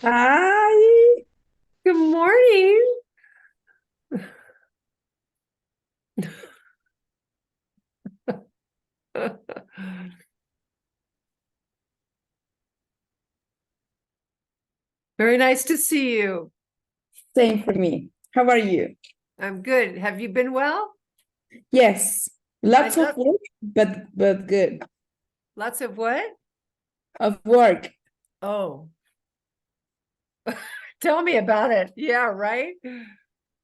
Hi. Good morning. Very nice to see you. Same for me. How are you? I'm good. Have you been well? Yes, I lots of love work, but good. lots of what? Of work. Oh, tell me about it. Yeah, right.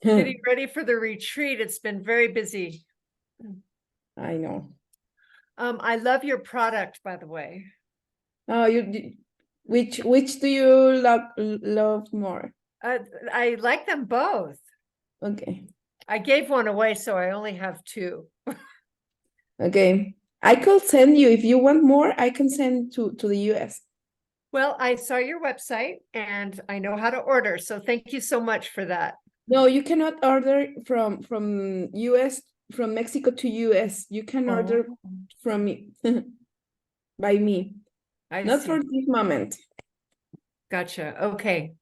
Getting I ready for the retreat. It's been very busy. know. I love your product, by the way. Oh, which do you love more? Uh, I like them both. Okay. I gave one away, so I only have two. Okay. I could send you if you want more, I can send to the US. Well, I saw your website and I know how to order, so thank you so much for that. No, you cannot order from US from Mexico to US. You can order Oh, from me by me. I Not for see. this moment. Gotcha. Okay.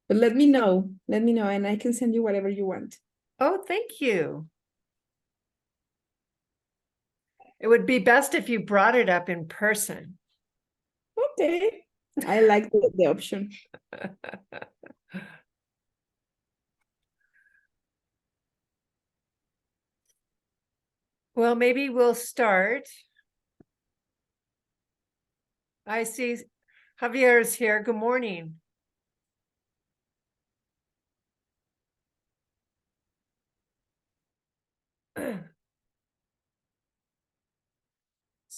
But let me know. Let me know, and I can send you whatever you want. Oh, thank you. It would be best if you brought it up in person. Okay. I like the option. Well, maybe we'll start. I see Javier's here. Good morning.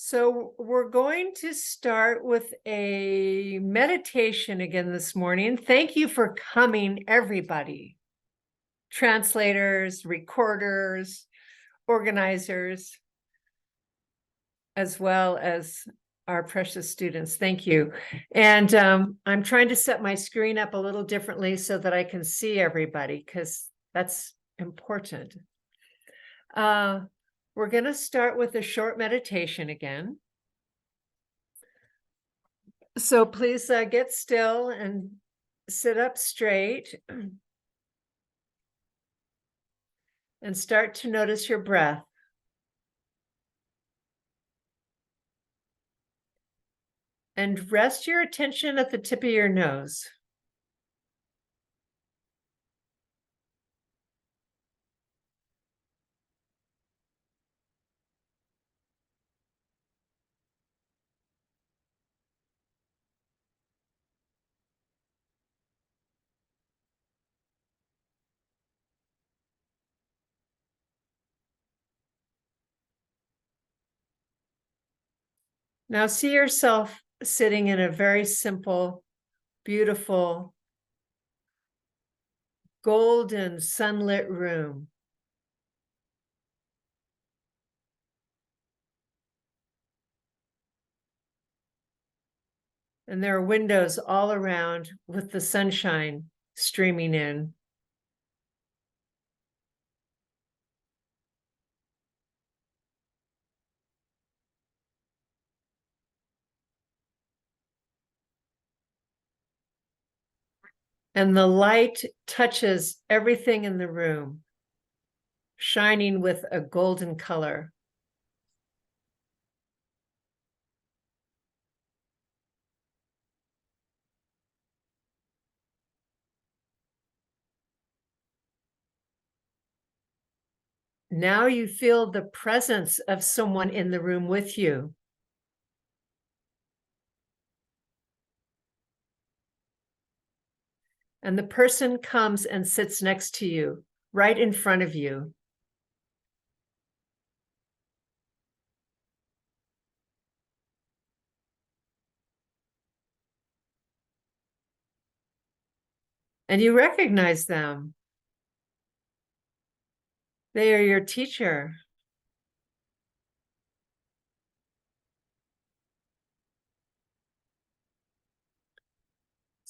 So we're going to start with a meditation again this morning. Thank you for coming, everybody. Translators, recorders, organizers, as well as our precious students. Thank you. And I'm trying to set my screen up a little differently so that I can see everybody because that's important. Uh, we're going to start with a short meditation again. So please get still and sit up straight and start to notice your breath. And rest your attention at the tip of your nose. Now see yourself sitting in a very simple, beautiful, golden sunlit room. And there are windows all around with the sunshine streaming in. And the light touches everything in the room, shining with a golden color. Now you feel the presence of someone in the room with you. And the person comes and sits next to you, right in front of you. And you recognize them. They are your teacher.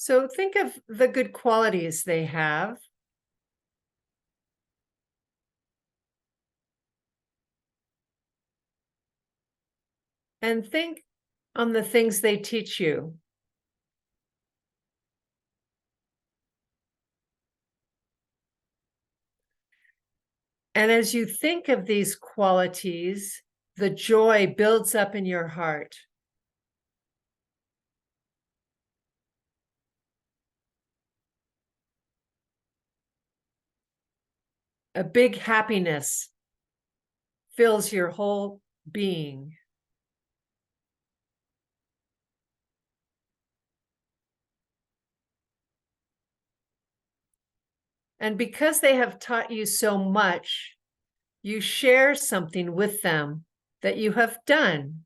So think of the good qualities they have and think on the things they teach you. And as you think of these qualities, the joy builds up in your heart. A big happiness fills your whole being. And because they have taught you so much, you share something with them that you have done,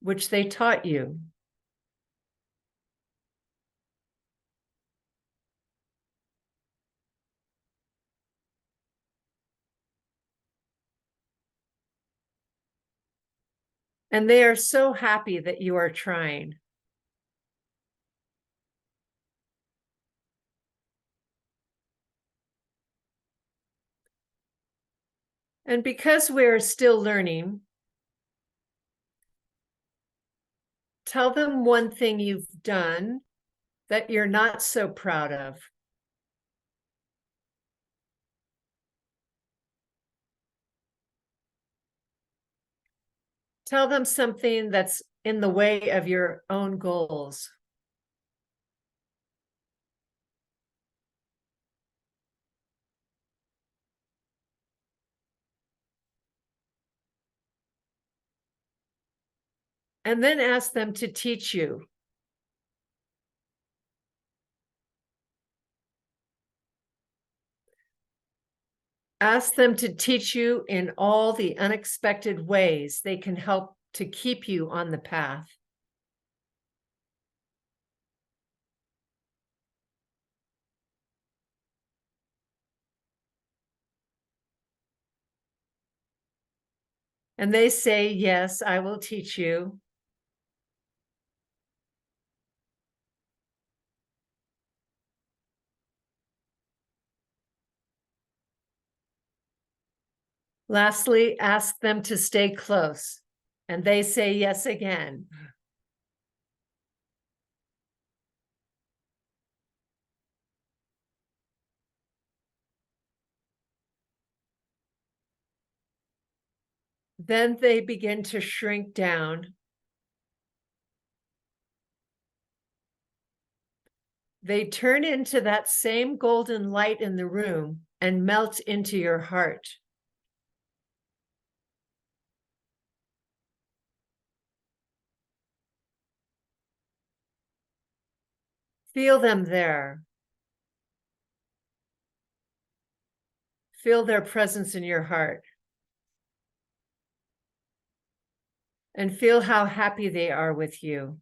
which they taught you. And they are so happy that you are trying. And because we're still learning, tell them one thing you've done that you're not so proud of. Tell them something that's in the way of your own goals. And then ask them to teach you. Ask them to teach you in all the unexpected ways they can help to keep you on the path. And they say, yes, I will teach you. Lastly, ask them to stay close. And they say yes again. Then they begin to shrink down. They turn into that same golden light in the room and melt into your heart. Feel them there. Feel their presence in your heart. And feel how happy they are with you.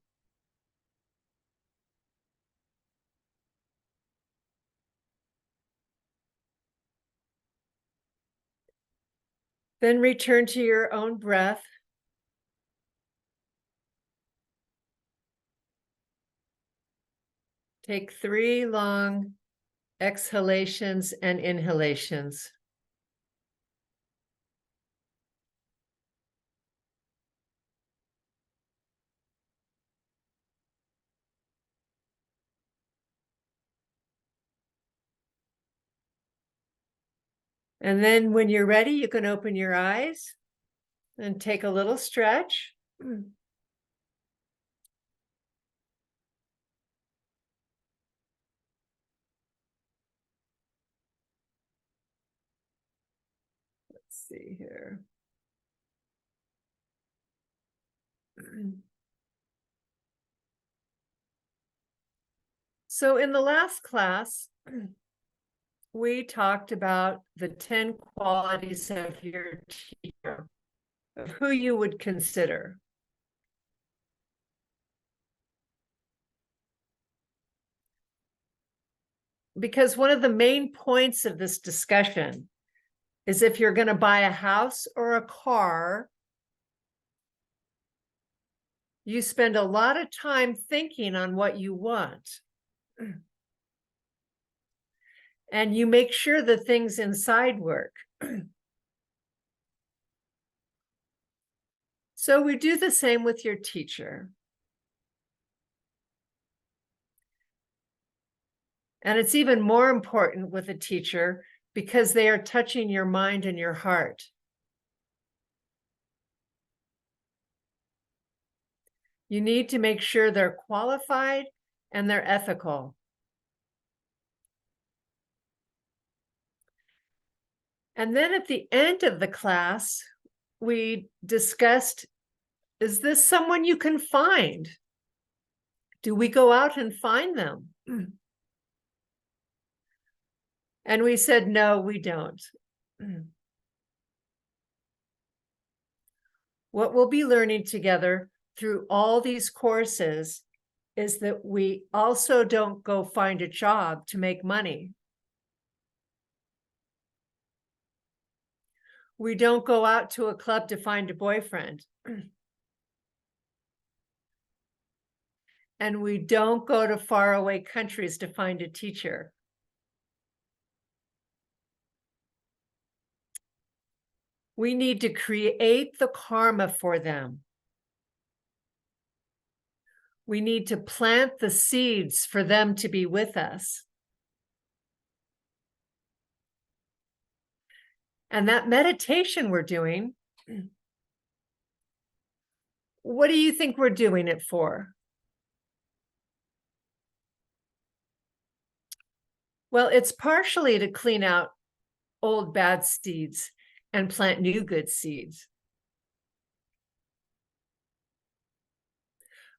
Then return to your own breath. Take 3 long exhalations and inhalations. And then when you're ready, you can open your eyes and take a little stretch. Let's see here. So in the last class, we talked about the 10 qualities of your teacher, of who you would consider. Because one of the main points of this discussion is if you're going to buy a house or a car, you spend a lot of time thinking on what you want. And you make sure the things inside work. So we do the same with your teacher. And it's even more important with a teacher because they are touching your mind and your heart. You need to make sure they're qualified and they're ethical. And then at the end of the class, we discussed, is this someone you can find? Do we go out and find them? And we said, no, we don't. What we'll be learning together through all these courses is that we also don't go find a job to make money. We don't go out to a club to find a boyfriend. And we don't go to faraway countries to find a teacher. We need to create the karma for them. We need to plant the seeds for them to be with us. And that meditation we're doing, what do you think we're doing it for? Well, it's partially to clean out old bad seeds and plant new good seeds.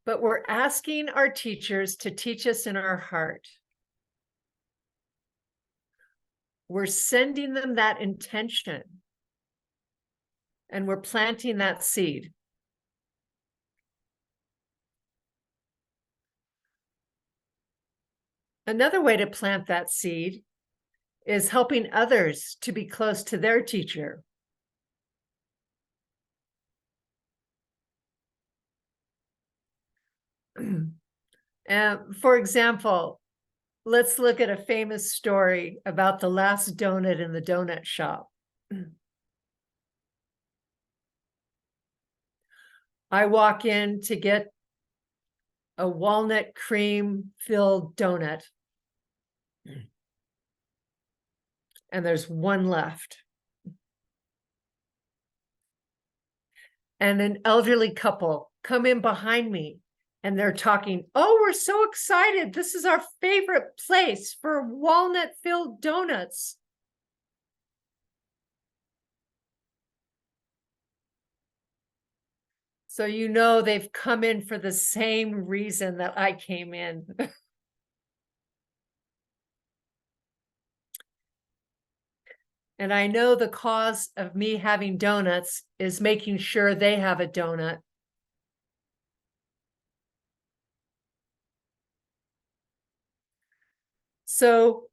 But we're asking our teachers to teach us in our heart. We're sending them that intention, and we're planting that seed. Another way to plant that seed is helping others to be close to their teacher. For example, let's look at a famous story about the last donut in the donut shop. I walk in to get a walnut cream filled donut, and there's one left. And an elderly couple come in behind me and they're talking, oh, we're so excited. This is our favorite place for walnut filled donuts. So you know they've come in for the same reason that I came in. And I know the cause of me having donuts is making sure they have a donut. So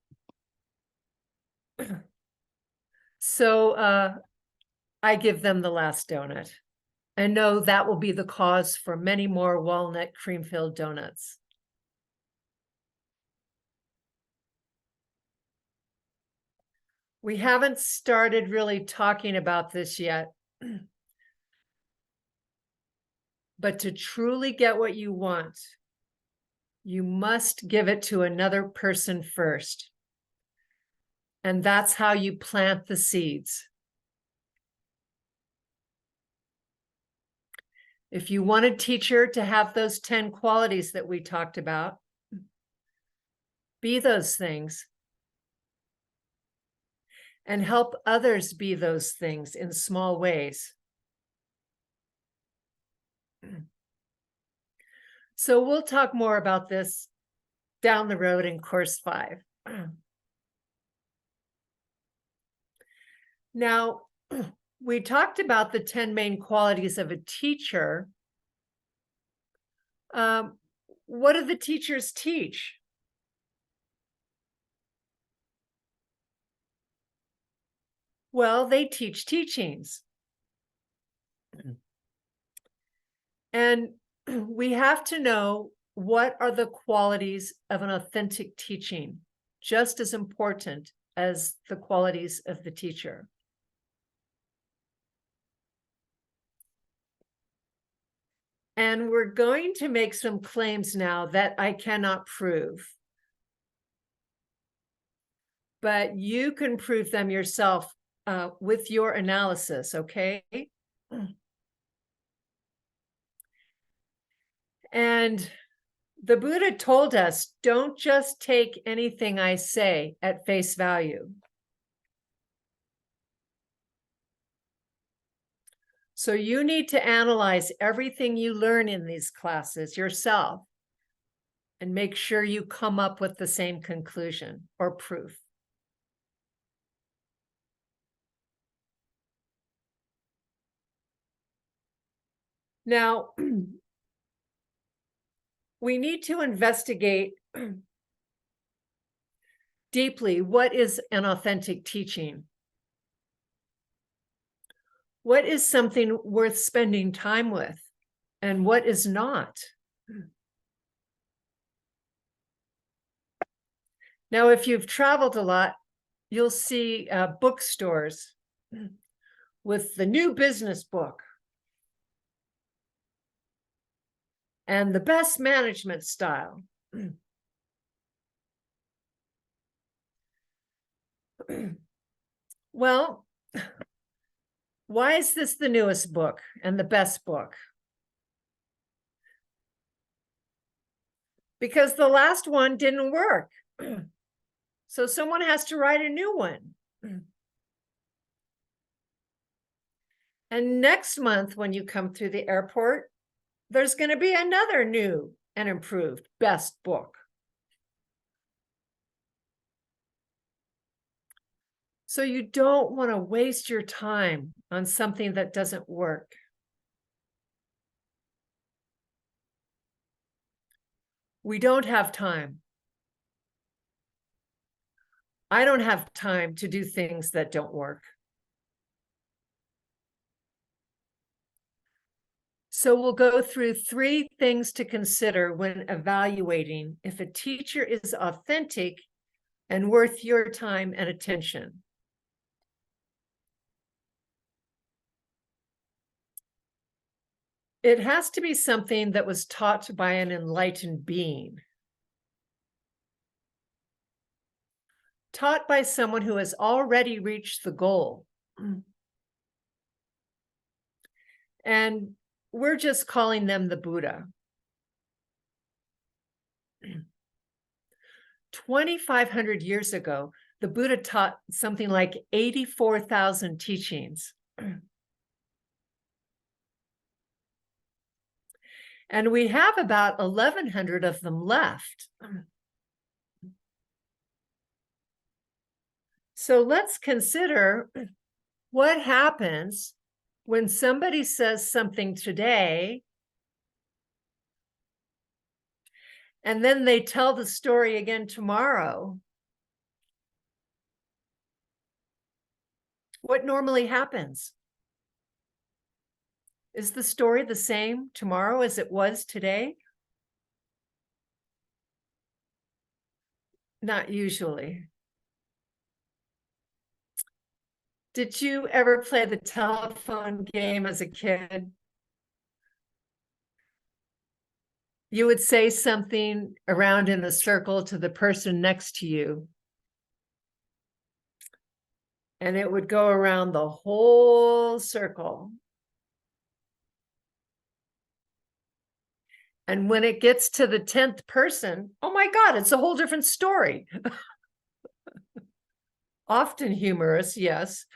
I give them the last donut and know that will be the cause for many more walnut cream-filled donuts. We haven't started really talking about this yet. But to truly get what you want, you must give it to another person first. And that's how you plant the seeds. If you want a teacher to have those 10 qualities that we talked about, be those things. And help others be those things in small ways. So we'll talk more about this down the road in course 5. Now, we talked about the 10 main qualities of a teacher. What do the teachers teach? Well, they teach teachings. And we have to know what are the qualities of an authentic teaching, just as important as the qualities of the teacher. And we're going to make some claims now that I cannot prove. But you can prove them yourself with your analysis, okay? And the Buddha told us, don't just take anything I say at face value. So you need to analyze everything you learn in these classes yourself and make sure you come up with the same conclusion or proof. Now, we need to investigate deeply what is an authentic teaching. What is something worth spending time with, and what is not? Now, if you've traveled a lot, you'll see bookstores with the new business book and the best management style. Well, why is this the newest book and the best book? Because the last one didn't work. So someone has to write a new one. And next month, when you come through the airport, there's going to be another new and improved best book. So you don't want to waste your time on something that doesn't work. We don't have time. I don't have time to do things that don't work. So we'll go through 3 things to consider when evaluating if a teacher is authentic and worth your time and attention. It has to be something that was taught by an enlightened being. Taught by someone who has already reached the goal. And we're just calling them the Buddha. 2,500 years ago, the Buddha taught something like 84,000 teachings. And we have about 1,100 of them left. So let's consider what happens when somebody says something today and then they tell the story again tomorrow. What normally happens? Is the story the same tomorrow as it was today? Not usually. Did you ever play the telephone game as a kid? You would say something around in a circle to the person next to you, and it would go around the whole circle. And when it gets to the 10th person, oh my God, it's a whole different story. Often humorous, yes.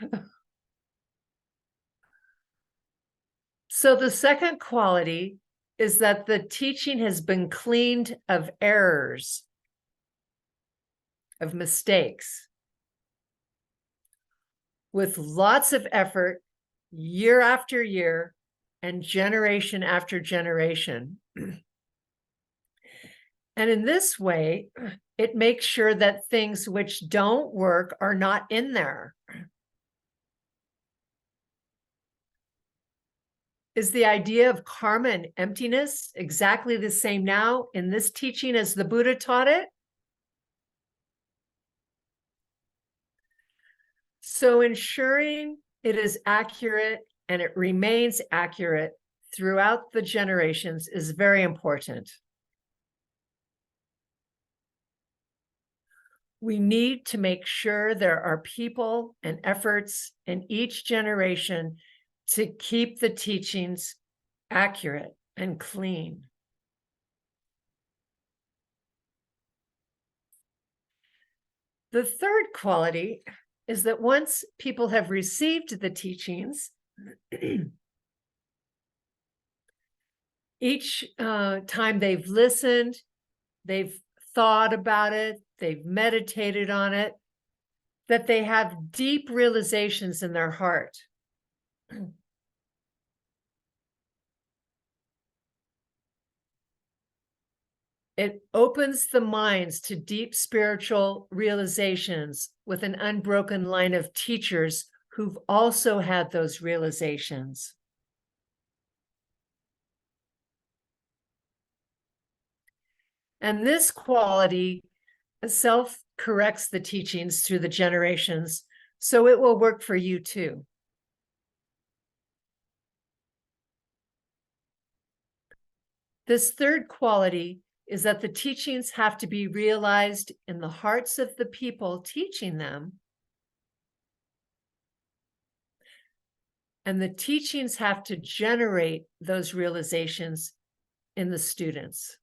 So the second quality is that the teaching has been cleaned of errors, of mistakes, with lots of effort, year after year, and generation after generation. And in this way, it makes sure that things which don't work are not in there. Is the idea of karma and emptiness exactly the same now in this teaching as the Buddha taught it? So ensuring it is accurate and it remains accurate throughout the generations is very important. We need to make sure there are people and efforts in each generation to keep the teachings accurate and clean. The third quality is that once people have received the teachings, each time they've listened, they've thought about it, they've meditated on it, that they have deep realizations in their heart. It opens the minds to deep spiritual realizations with an unbroken line of teachers who've also had those realizations. And this quality self-corrects the teachings through the generations, so it will work for you too. This third quality is that the teachings have to be realized in the hearts of the people teaching them. And the teachings have to generate those realizations in the students.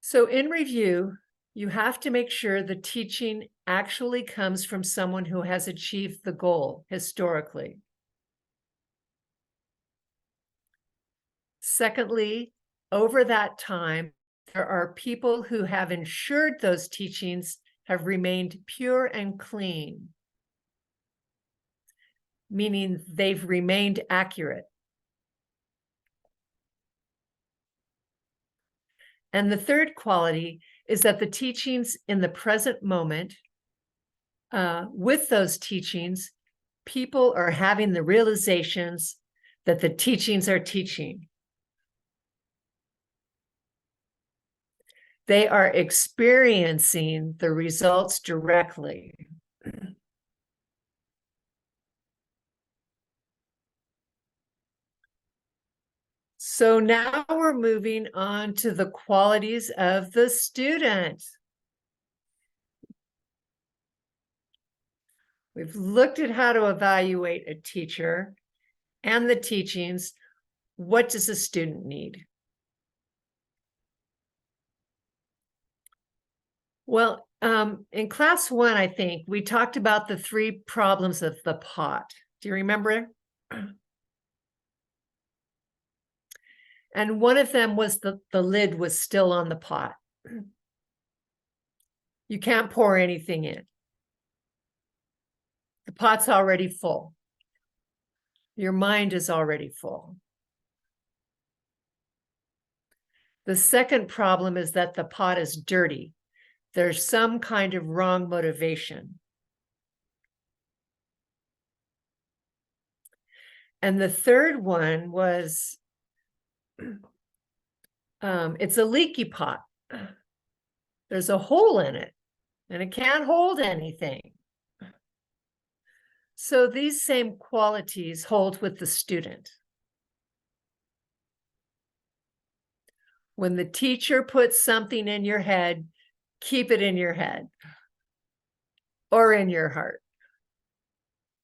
So in review, you have to make sure the teaching actually comes from someone who has achieved the goal historically. Secondly, over that time, there are people who have ensured those teachings have remained pure and clean, meaning they've remained accurate. And the third quality is that the teachings in the present moment, with those teachings, people are having the realizations that the teachings are teaching. They are experiencing the results directly. So now we're moving on to the qualities of the student. We've looked at how to evaluate a teacher and the teachings. What does a student need? Well, in class 1, I think, we talked about the 3 problems of the pot. Do you remember? And one of them was the lid was still on the pot. You can't pour anything in. The pot's already full. Your mind is already full. The second problem is that the pot is dirty. There's some kind of wrong motivation. And the third one was, it's a leaky pot. There's a hole in it, and it can't hold anything. So these same qualities hold with the student. When the teacher puts something in your head, keep it in your head or in your heart.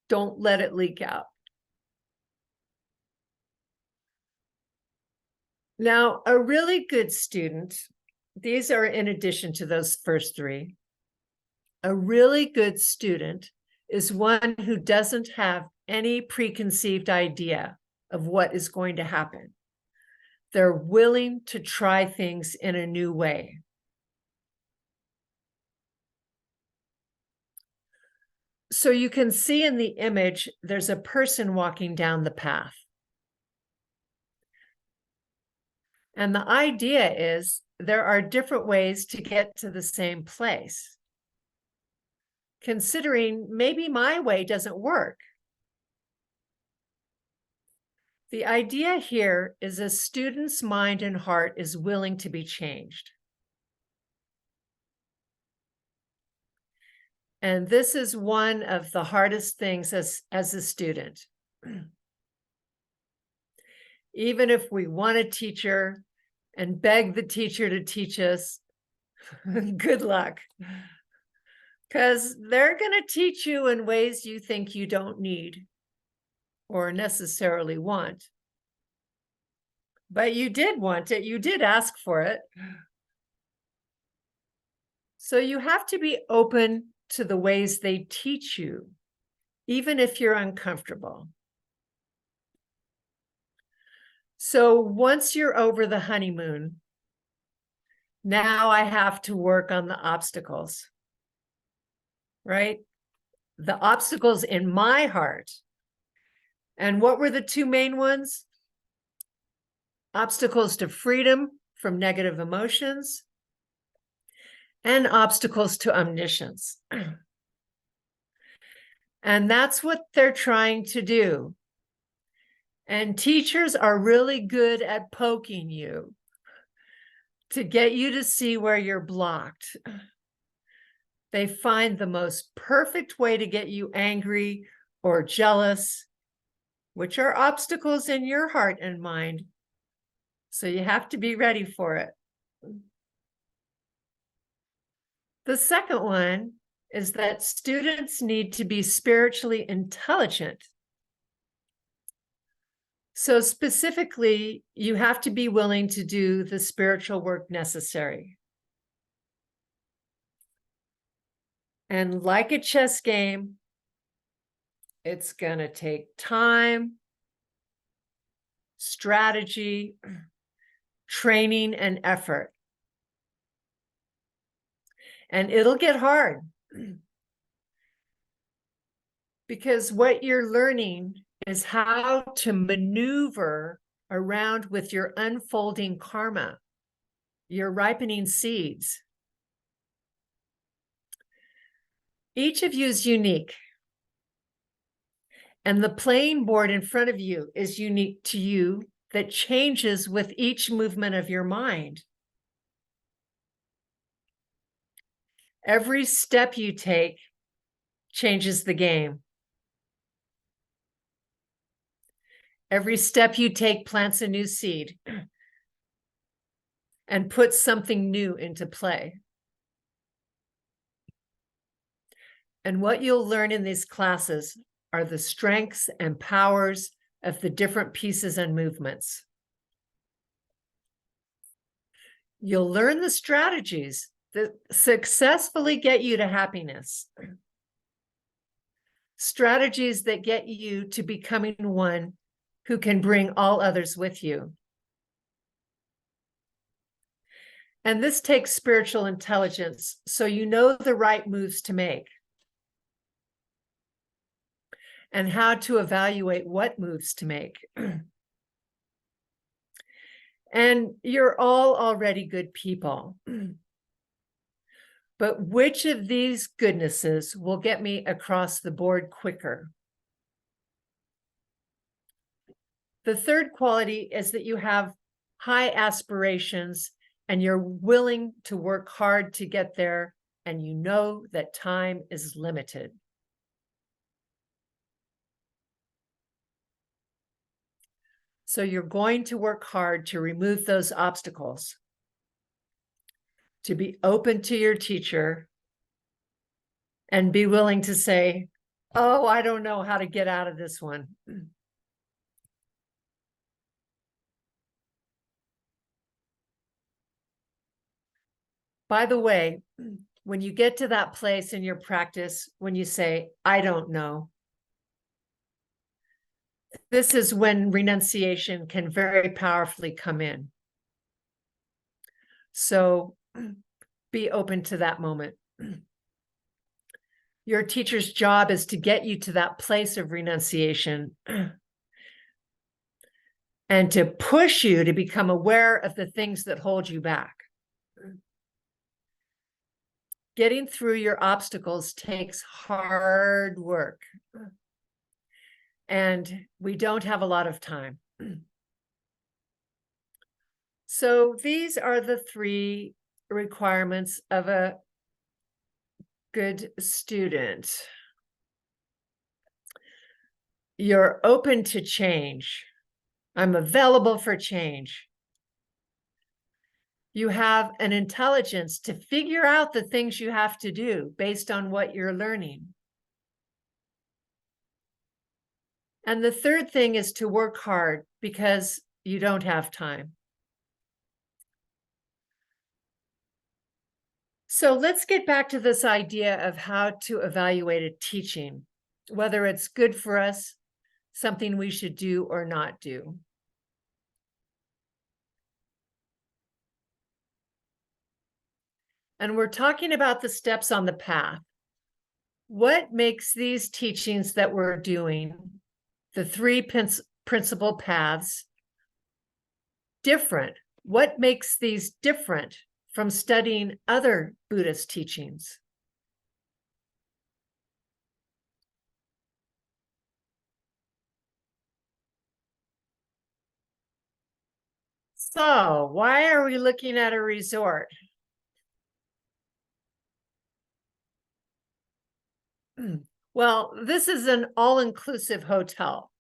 Don't let it leak out. Now, a really good student, these are in addition to those first 3. A really good student is one who doesn't have any preconceived idea of what is going to happen. They're willing to try things in a new way. So you can see in the image, there's a person walking down the path. And the idea is there are different ways to get to the same place. Considering maybe my way doesn't work. The idea here is a student's mind and heart is willing to be changed. And this is one of the hardest things as a student. Even if we want a teacher and beg the teacher to teach us, good luck. Because they're going to teach you in ways you think you don't need or necessarily want. But you did want it. You did ask for it. So you have to be open to the ways they teach you, even if you're uncomfortable. So once you're over the honeymoon, now I have to work on the obstacles, right? The obstacles in my heart. And what were the two main ones? Obstacles to freedom from negative emotions and obstacles to omniscience. And that's what they're trying to do. And teachers are really good at poking you to get you to see where you're blocked. They find the most perfect way to get you angry or jealous, which are obstacles in your heart and mind. So you have to be ready for it. The second one is that students need to be spiritually intelligent. So specifically, you have to be willing to do the spiritual work necessary. And like a chess game, it's going to take time, strategy, training, and effort. And it'll get hard because what you're learning is how to maneuver around with your unfolding karma, your ripening seeds. Each of you is unique. And the playing board in front of you is unique to you that changes with each movement of your mind. Every step you take changes the game. Every step you take plants a new seed and puts something new into play. And what you'll learn in these classes are the strengths and powers of the different pieces and movements. You'll learn the strategies that successfully get you to happiness. Strategies that get you to becoming one who can bring all others with you. And this takes spiritual intelligence, so you know the right moves to make and how to evaluate what moves to make. And you're all already good people. But which of these goodnesses will get me across the board quicker? The third quality is that you have high aspirations and you're willing to work hard to get there, and you know that time is limited. So you're going to work hard to remove those obstacles, to be open to your teacher, and be willing to say, oh, I don't know how to get out of this one. By the way, when you get to that place in your practice, when you say, I don't know, this is when renunciation can very powerfully come in. So be open to that moment. Your teacher's job is to get you to that place of renunciation and to push you to become aware of the things that hold you back. Getting through your obstacles takes hard work. And we don't have a lot of time. So these are the three requirements of a good student. You're open to change. I'm available for change. You have an intelligence to figure out the things you have to do based on what you're learning. And the third thing is to work hard because you don't have time. So let's get back to this idea of how to evaluate a teaching, whether it's good for us, something we should do or not do. And we're talking about the steps on the path. What makes these teachings that we're doing, the three principal paths, different? What makes these different from studying other Buddhist teachings? So, why are we looking at a resort? Well, this is an all-inclusive hotel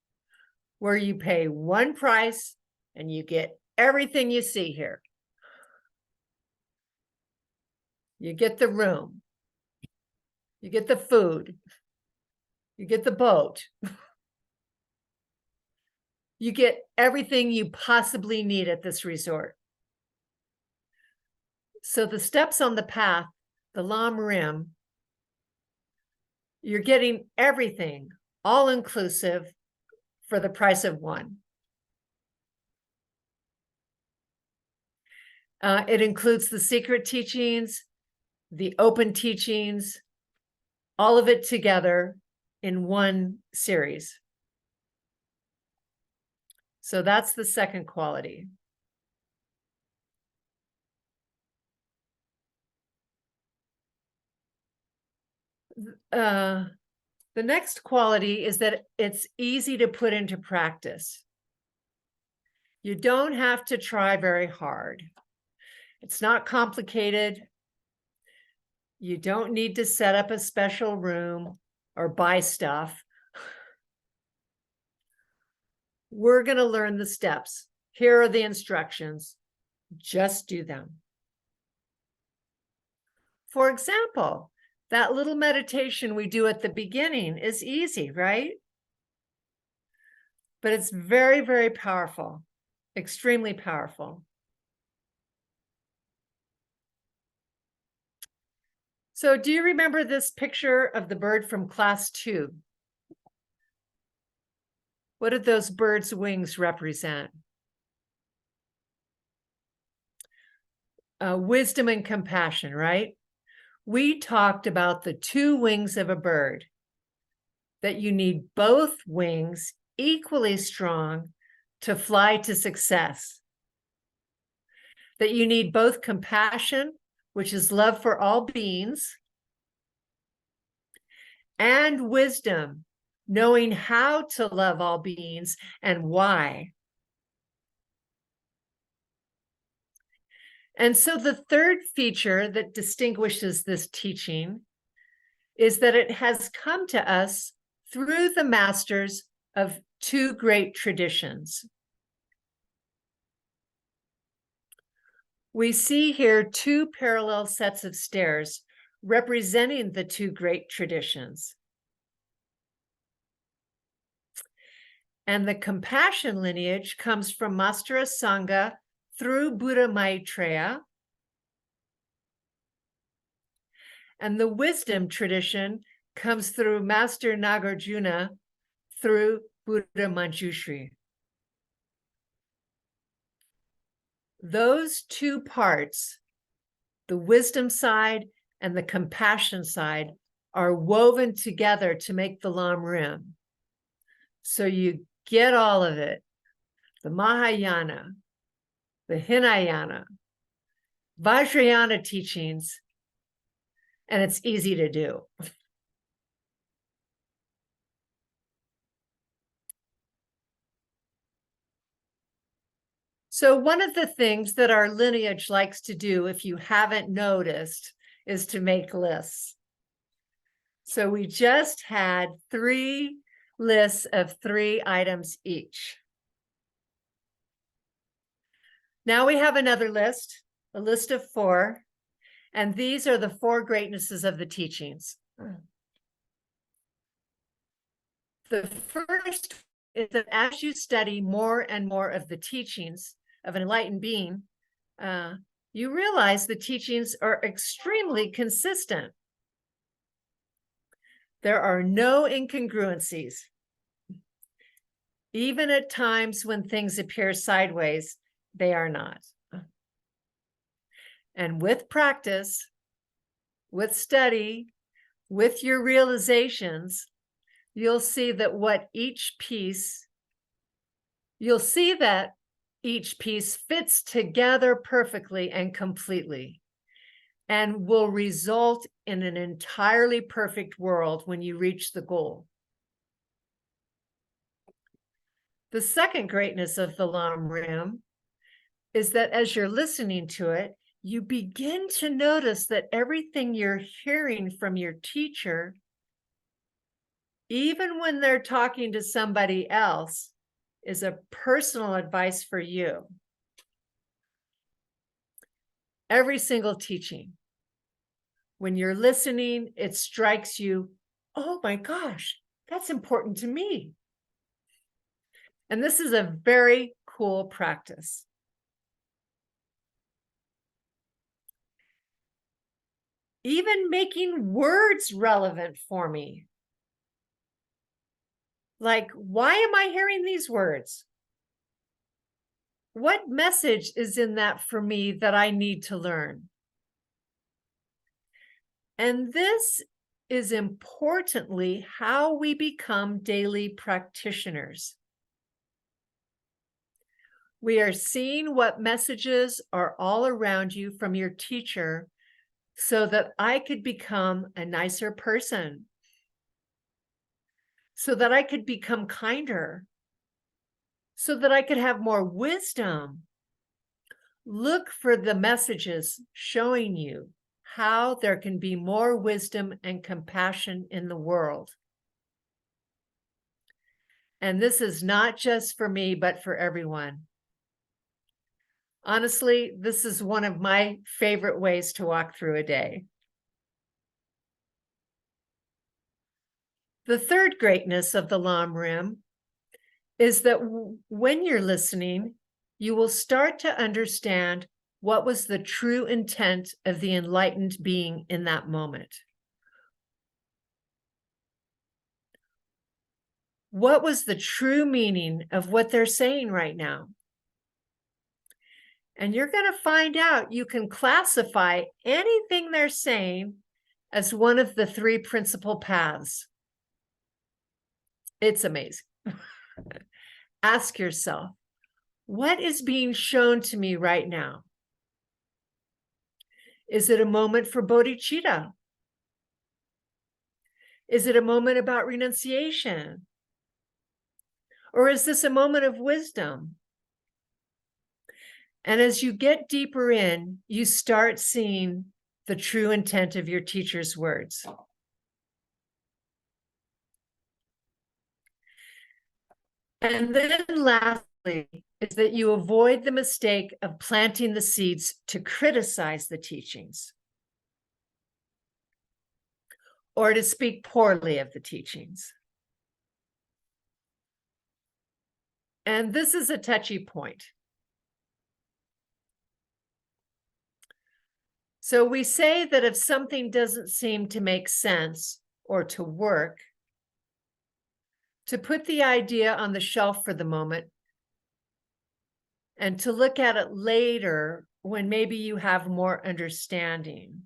where you pay one price and you get everything you see here. You get the room, you get the food, you get the boat, you get everything you possibly need at this resort. So the steps on the path, the Lam Rim, you're getting everything, all inclusive, for the price of one. It includes the secret teachings, the open teachings, all of it together in one series. So that's the second quality. The next quality is that it's easy to put into practice. You don't have to try very hard. It's not complicated. You don't need to set up a special room or buy stuff. We're going to learn the steps. Here are the instructions. Just do them. For example, that little meditation we do at the beginning is easy, right? But it's very, very powerful, extremely powerful. So do you remember this picture of the bird from class 2? What did those birds' wings represent? Wisdom and compassion, right? We talked about the two wings of a bird, that you need both wings equally strong to fly to success, that you need both compassion, which is love for all beings, and wisdom, knowing how to love all beings and why. And so the third feature that distinguishes this teaching is that it has come to us through the masters of two great traditions. We see here two parallel sets of stairs representing the two great traditions. And the compassion lineage comes from Master Asanga through Buddha Maitreya. And the wisdom tradition comes through Master Nagarjuna through Buddha Manjushri. Those two parts, the wisdom side and the compassion side, are woven together to make the Lam Rim. So you get all of it, the Mahayana, the Hinayana, Vajrayana teachings, and it's easy to do. So one of the things that our lineage likes to do, if you haven't noticed, is to make lists. So we just had 3 lists of 3 items each. Now we have another list, a list of 4, and these are the 4 greatnesses of the teachings. The first is that as you study more and more of the teachings of an enlightened being, you realize the teachings are extremely consistent. There are no incongruencies. Even at times when things appear sideways, they are not. And with practice, with study, with your realizations, you'll see that each piece fits together perfectly and completely, and will result in an entirely perfect world when you reach the goal. The second greatness of the Lam Rim is that as you're listening to it, you begin to notice that everything you're hearing from your teacher, even when they're talking to somebody else, is a personal advice for you. Every single teaching, when you're listening, it strikes you, oh my gosh, that's important to me. And this is a very cool practice. Even making words relevant for me. Like, why am I hearing these words? What message is in that for me that I need to learn? And this is importantly how we become daily practitioners. We are seeing what messages are all around you from your teacher so that I could become a nicer person, so that I could become kinder, so that I could have more wisdom. Look for the messages showing you how there can be more wisdom and compassion in the world. And this is not just for me, but for everyone. Honestly, this is one of my favorite ways to walk through a day. The third greatness of the Lam Rim is that when you're listening, you will start to understand what was the true intent of the enlightened being in that moment. What was the true meaning of what they're saying right now? And you're going to find out you can classify anything they're saying as one of the 3 principal paths. It's amazing. Ask yourself, what is being shown to me right now? Is it a moment for bodhicitta? Is it a moment about renunciation? Or is this a moment of wisdom? And as you get deeper in, you start seeing the true intent of your teacher's words. And then lastly, is that you avoid the mistake of planting the seeds to criticize the teachings or to speak poorly of the teachings. And this is a touchy point. So we say that if something doesn't seem to make sense or to work, to put the idea on the shelf for the moment and to look at it later when maybe you have more understanding.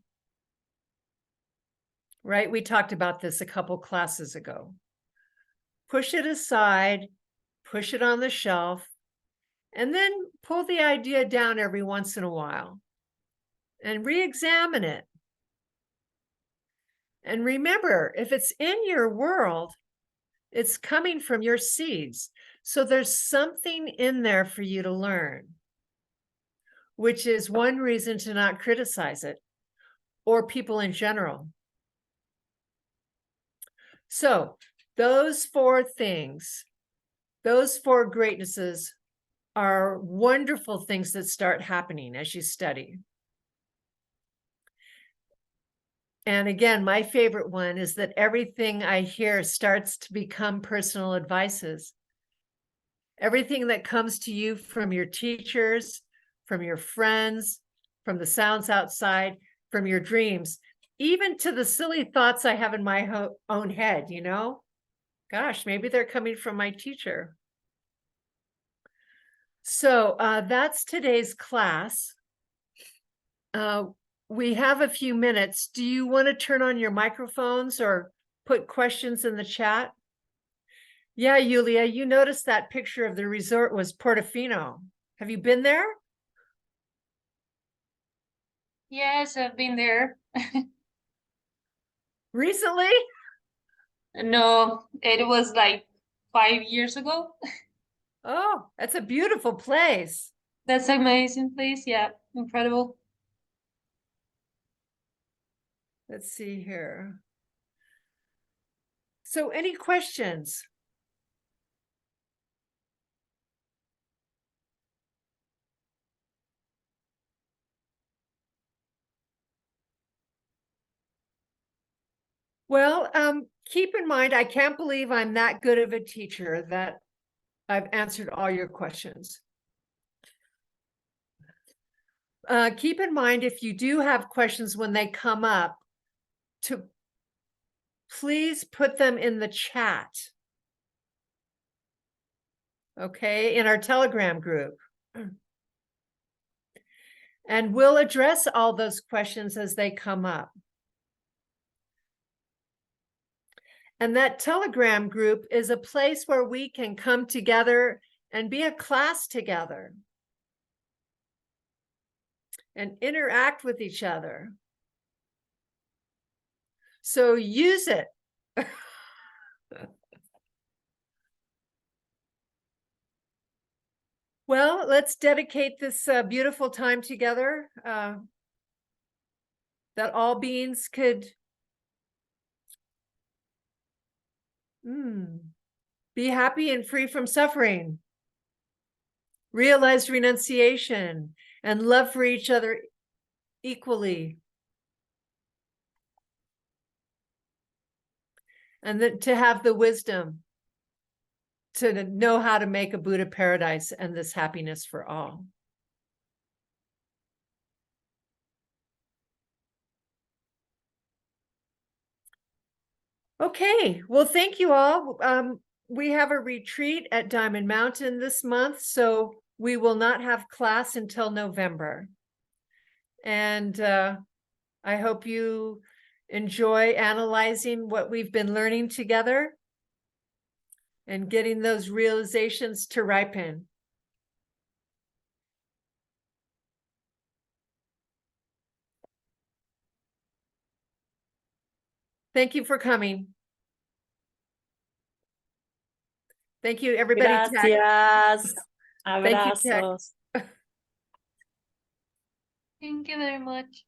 Right? We talked about this a couple classes ago. Push it aside, push it on the shelf, and then pull the idea down every once in a while and re-examine it. And remember, if it's in your world, it's coming from your seeds. So there's something in there for you to learn, which is one reason to not criticize it or people in general. So those four things, those four greatnesses are wonderful things that start happening as you study. And again, my favorite one is that everything I hear starts to become personal advices. Everything that comes to you from your teachers, from your friends, from the sounds outside, from your dreams, even to the silly thoughts I have in my own head, you know? Gosh, maybe they're coming from my teacher. So that's today's class. We have a few minutes. Do you want to turn on your microphones or put questions in the chat? Yeah, Yulia, you noticed that picture of the resort was Portofino. Have you been there? Yes, I've been there. Recently? No, it was like 5 years ago. Oh, that's a beautiful place. That's an amazing place. Yeah, incredible. Let's see here. So any questions? Well, keep in mind, I can't believe I'm that good of a teacher that I've answered all your questions. Keep in mind, if you do have questions when they come up, to please put them in the chat. Okay, in our Telegram group. And we'll address all those questions as they come up. And that Telegram group is a place where we can come together and be a class together and interact with each other. So use it. Well, let's dedicate this beautiful time together that all beings could be happy and free from suffering, realize renunciation, and love for each other equally. And then to have the wisdom to know how to make a Buddha paradise and this happiness for all. Okay, well, thank you all. We have a retreat at Diamond Mountain this month, so we will not have class until November. And I hope you enjoy analyzing what we've been learning together and getting those realizations to ripen. Thank you for coming. Thank you, everybody. Gracias. Thank you, Tech. Abrazos. Thank you very much.